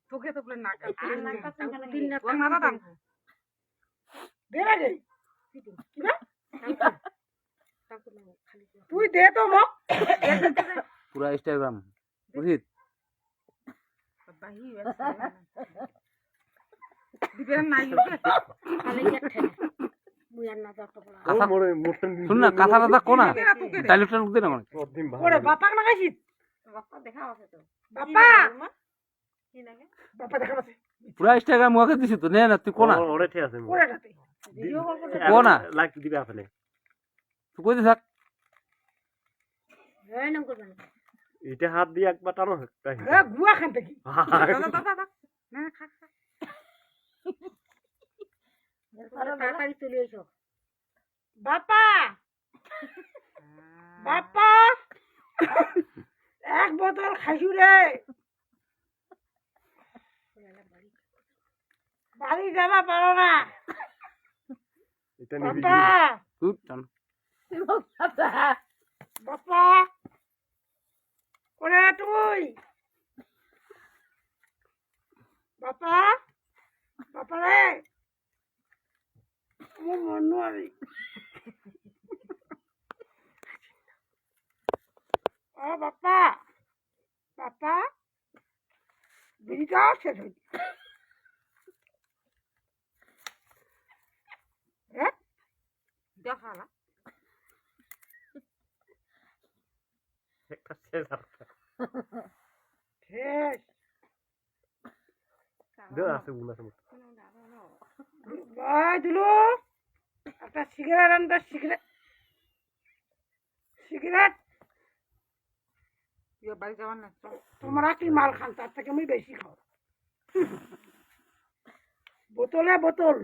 তোকে তো না তুই দে তো পুরা ইনস্টাগ্রাম বুঝিস শুন না কাঁথা টাথা কোনা ডাইলগ টাইলগ দে না মানে বাপা না খাইছিস বাপা দেখা আছে তো বাপা কি লাগে বাপা দেখা আছে পুরা ইনস্টাগ্রাম ওকে দিছি তো নে না তুই কোনা ওরে ঠিক আছে কোড়াটাতে ভিডিও কল করে কোনা লাইক দিবে আপনি তুই কই থাক এই নাম করবেন এটা হাত দিয়ে একবার টানো তাই গুয়া খান থেকে না খা খা তাড়াতাড়ি চলে এসো বাপা বাপা এক বোতল খাইছু রে বাড়ি যাবা পারো না এটা নিবি বাপা তুই টান বাপা কোনে তুই বাপা বাপা রে আমার মন আরে ও বাপা বাপা বিড়িটা শেষ হয়েছে হ্যাঁ দেখালা একটা শেষ আর শেষ দে আছে গুলা সব ভাই দিলু একটা সিগারেট আনতে সিগারেট বাড়ি যাওয়ার না তোমরা কি মাল খান তার থেকে আমি বেশি খাও বোতলে বোতল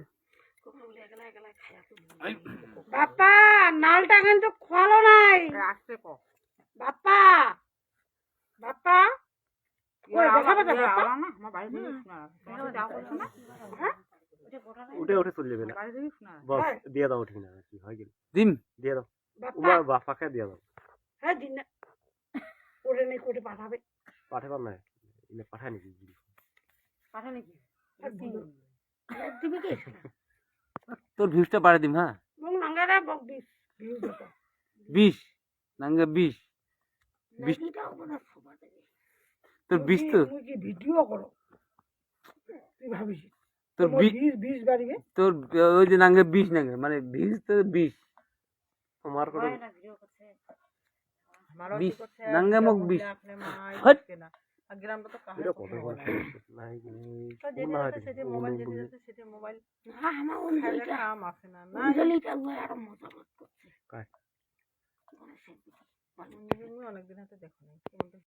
বাপা নালটা কিন্তু খোয়ালো নাই বাপা বাপা উঠে উঠে চলে যাবে না বস দিয়ে দাও ঠিক না কি হয় গেল দিম দিয়ে দাও উমা বাপাকে দিয়ে দাও হ্যাঁ দিন ওরে নেই কোটে পাঠাবে পাঠাবার না ইনে পাঠায় নাকি পাঠা নাকি দিবি কি তোর ভিউজটা বাড়াই দিম হ্যাঁ মং নাঙ্গারে বক দিস ভিউ দিত 20 নাঙ্গা 20 20টা ওনা সবার দেবে তোর 20 তো তুই কি ভিডিও করো তুই ভাবিস তোর 20 বাড়িবে তোর ওই যে নাঙ্গা 20 নাঙ্গা মানে ভিউজ তো 20 তোমার করে নাঙ্গা মুখ 20 গ্রামটা তো কাহিনী এটা কত বড় নাই না সেটা মোবাইল না আমার ওই কাম আছে না না অঞ্জলিটা আর মজা করছে কাই অনেকদিন হাতে দেখো না